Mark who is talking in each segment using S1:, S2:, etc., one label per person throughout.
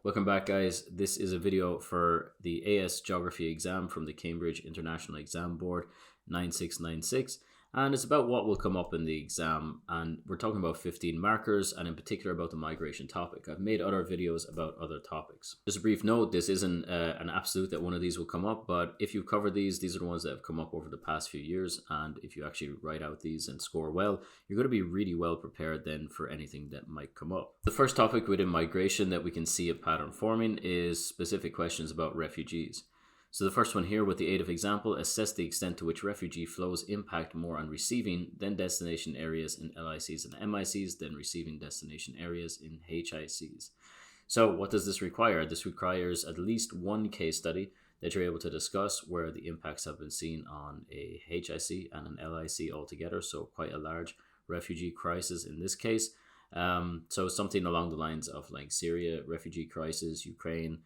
S1: Welcome back, guys. This is a video for the AS Geography exam from the Cambridge International Exam Board 9696, and it's about what will come up in the exam, and we're talking about 15 markers and in particular about the migration topic. I've made other videos about other topics. Just a brief note, this isn't an absolute that one of these will come up, but if you've covered these are the ones that have come up over the past few years, and if you actually write out these and score well, you're going to be really well prepared then for anything that might come up. The first topic within migration that we can see a pattern forming is specific questions about refugees. So the first one here, with the aid of example, assess the extent to which refugee flows impact more on receiving than destination areas in LICs and MICs than receiving destination areas in HICs. So what does this require? This requires at least one case study that you're able to discuss where the impacts have been seen on a HIC and an LIC altogether. So quite a large refugee crisis in this case. So something along the lines of like Syria, refugee crisis, Ukraine,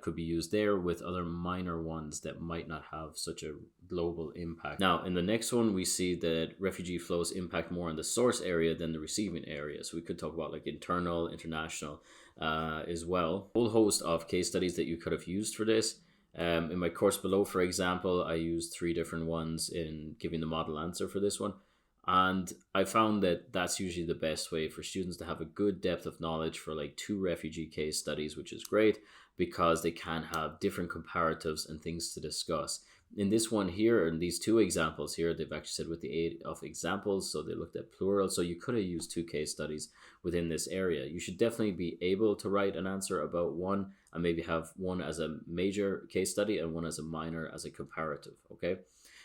S1: could be used there with other minor ones that might not have such a global impact. Now, in the next one, we see that refugee flows impact more on the source area than the receiving area. So we could talk about like internal, international as well. A whole host of case studies that you could have used for this. In my course below, for example, I used 3 different ones in giving the model answer for this one. And I found that that's usually the best way for students to have a good depth of knowledge for like 2 refugee case studies, which is great because they can have different comparatives and things to discuss. In this one here, in these 2 examples here, they've actually said with the aid of examples, so they looked at plural. So you could have used 2 case studies within this area. You should definitely be able to write an answer about one and maybe have one as a major case study and one as a minor as a comparative, okay?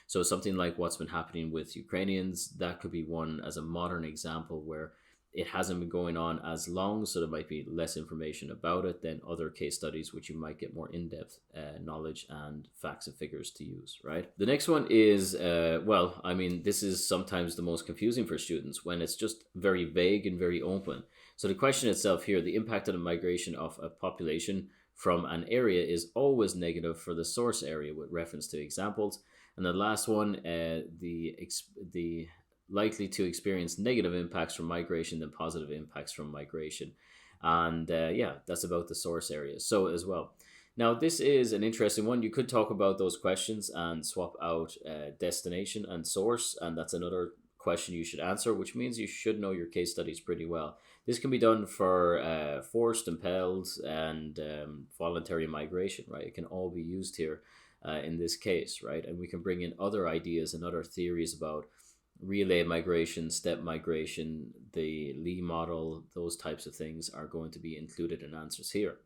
S1: So something like what's been happening with Ukrainians, that could be one as a modern example where it hasn't been going on as long, so there might be less information about it than other case studies, which you might get more in-depth knowledge and facts and figures to use, right? The next one is, this is sometimes the most confusing for students when it's just very vague and very open. So the question itself here, the impact of the migration of a population from an area is always negative for the source area with reference to examples. And the last one, the likely to experience negative impacts from migration than positive impacts from migration. And that's about the source areas. So as well. Now, this is an interesting one. You could talk about those questions and swap out destination and source. And that's another question you should answer, which means you should know your case studies pretty well. This can be done for forced, impelled, and voluntary migration, right? It can all be used here. In this case, right? And we can bring in other ideas and other theories about relay migration, step migration, the Lee model, those types of things are going to be included in answers here.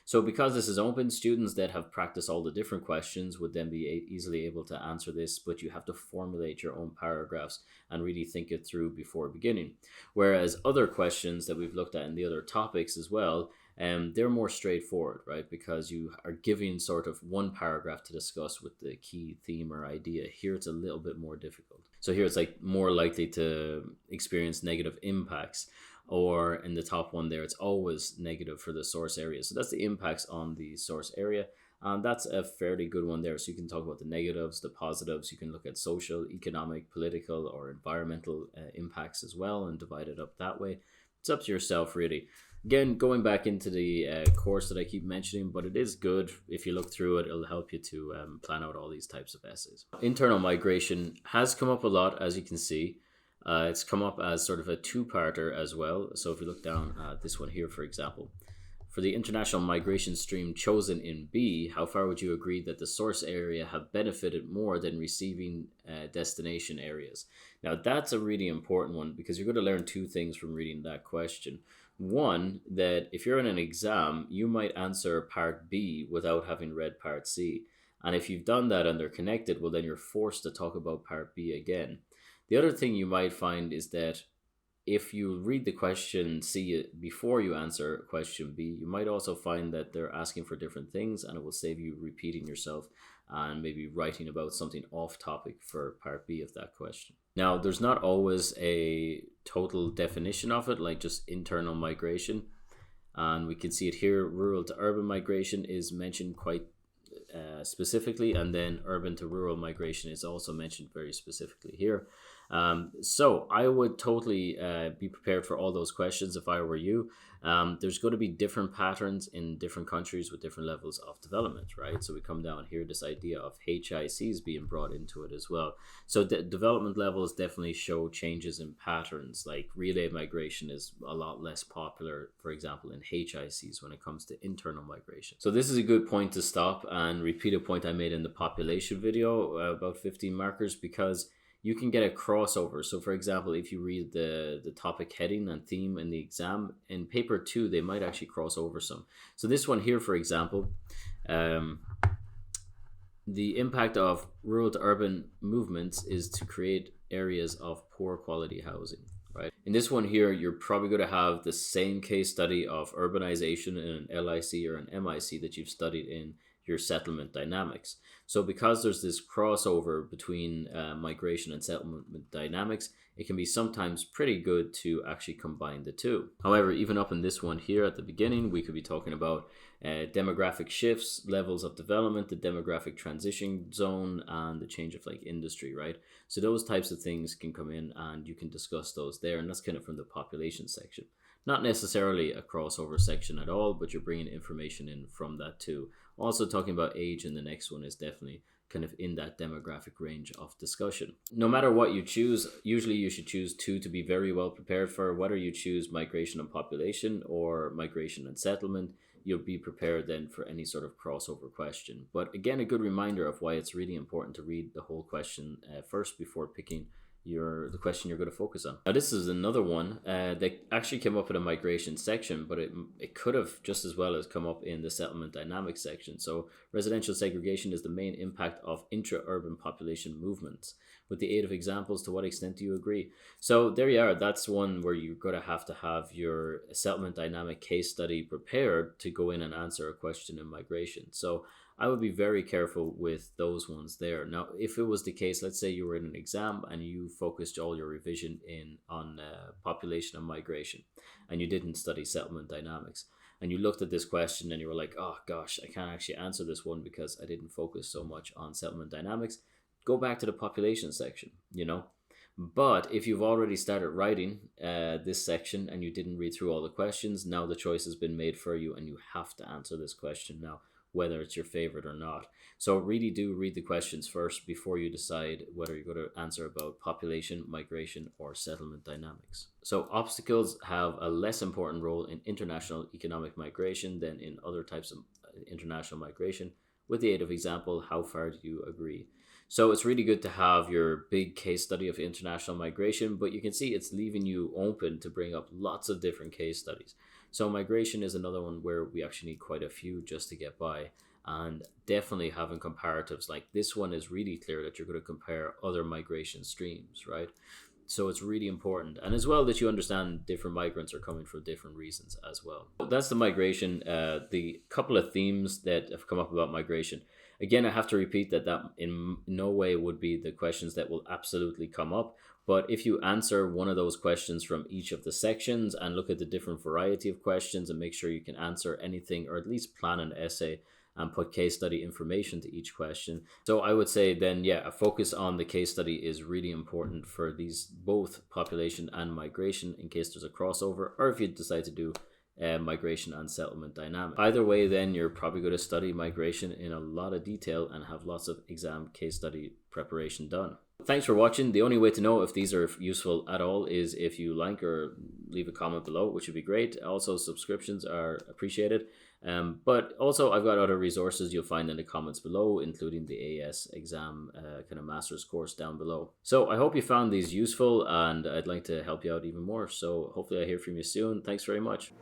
S1: So because this is open, students that have practiced all the different questions would then be easily able to answer this, but you have to formulate your own paragraphs and really think it through before beginning. Whereas other questions that we've looked at in the other topics as well, they're more straightforward, right? Because you are giving sort of one paragraph to discuss with the key theme or idea. Here it's a little bit more difficult. So here it's like more likely to experience negative impacts, or in the top one there, it's always negative for the source area. So that's the impacts on the source area. And that's a fairly good one there. So you can talk about the negatives, the positives. You can look at social, economic, political, or environmental impacts as well and divide it up that way. It's up to yourself, really. Again, going back into the course that I keep mentioning, but it is good. If you look through it, it'll help you to plan out all these types of essays. Internal migration has come up a lot, as you can see. It's come up as sort of a 2-parter as well. So if you look down at this one here, for example, for the international migration stream chosen in B, how far would you agree that the source area have benefited more than receiving destination areas? Now, that's a really important one because you're going to learn 2 things from reading that question. One, that if you're in an exam, you might answer part B without having read part C. And if you've done that and they're connected, well, then you're forced to talk about part B again. The other thing you might find is that if you read the question C before you answer question B, you might also find that they're asking for different things, and it will save you repeating yourself and maybe writing about something off topic for part B of that question. Now, there's not always a total definition of it, like just internal migration. And we can see it here. Rural to urban migration is mentioned quite specifically, and then urban to rural migration is also mentioned very specifically here. So I would totally be prepared for all those questions if I were you. There's going to be different patterns in different countries with different levels of development, right? So we come down here, this idea of HICs being brought into it as well. So the development levels definitely show changes in patterns. Like relay migration is a lot less popular, for example, in HICs when it comes to internal migration. So this is a good point to stop and repeat a point I made in the population video about 15 markers, because you can get a crossover. So for example, if you read the topic heading and theme in the exam, in paper 2, they might actually cross over some. So this one here, for example, the impact of rural to urban movements is to create areas of poor quality housing, right? In this one here, you're probably going to have the same case study of urbanization in an LIC or an MIC that you've studied in your settlement dynamics. So because there's this crossover between migration and settlement dynamics, it can be sometimes pretty good to actually combine the two. However, even up in this one here at the beginning, we could be talking about demographic shifts, levels of development, the demographic transition zone, and the change of like industry, right? So those types of things can come in and you can discuss those there, and that's kind of from the population section. Not necessarily a crossover section at all, but you're bringing information in from that too. Also talking about age in the next one is definitely kind of in that demographic range of discussion. No matter what you choose, usually you should choose 2 to be very well prepared for. Whether you choose migration and population or migration and settlement, you'll be prepared then for any sort of crossover question. But again, a good reminder of why it's really important to read the whole question first before picking the question you're going to focus on. Now this is another one that actually came up in a migration section, but it could have just as well as come up in the settlement dynamics section. So residential segregation is the main impact of intra-urban population movements. With the aid of examples, to what extent do you agree? So there you are. That's one where you're going to have your settlement dynamic case study prepared to go in and answer a question in migration. So I would be very careful with those ones there. Now, if it was the case, let's say you were in an exam and you focused all your revision on population and migration, and you didn't study settlement dynamics, and you looked at this question and you were like, oh gosh, I can't actually answer this one because I didn't focus so much on settlement dynamics, go back to the population section, you know. But if you've already started writing this section and you didn't read through all the questions, now the choice has been made for you and you have to answer this question now, whether it's your favorite or not. So really do read the questions first before you decide whether you're going to answer about population, migration, or settlement dynamics. So obstacles have a less important role in international economic migration than in other types of international migration. With the aid of example, how far do you agree? So it's really good to have your big case study of international migration, but you can see it's leaving you open to bring up lots of different case studies. So migration is another one where we actually need quite a few just to get by, and definitely having comparatives like this one is really clear that you're going to compare other migration streams, right? So it's really important, and as well that you understand different migrants are coming for different reasons as well. That's the migration, the couple of themes that have come up about migration. Again, I have to repeat that in no way would be the questions that will absolutely come up. But if you answer one of those questions from each of the sections and look at the different variety of questions and make sure you can answer anything, or at least plan an essay and put case study information to each question. So I would say then, yeah, a focus on the case study is really important for these both population and migration in case there's a crossover, or if you decide to do migration and settlement dynamic. Either way, then you're probably going to study migration in a lot of detail and have lots of exam case study preparation done. Thanks for watching. The only way to know if these are useful at all is if you like or leave a comment below, which would be great. Also, subscriptions are appreciated. But also, I've got other resources you'll find in the comments below, including the AS exam kind of master's course down below. So I hope you found these useful, and I'd like to help you out even more. So hopefully I hear from you soon. Thanks very much.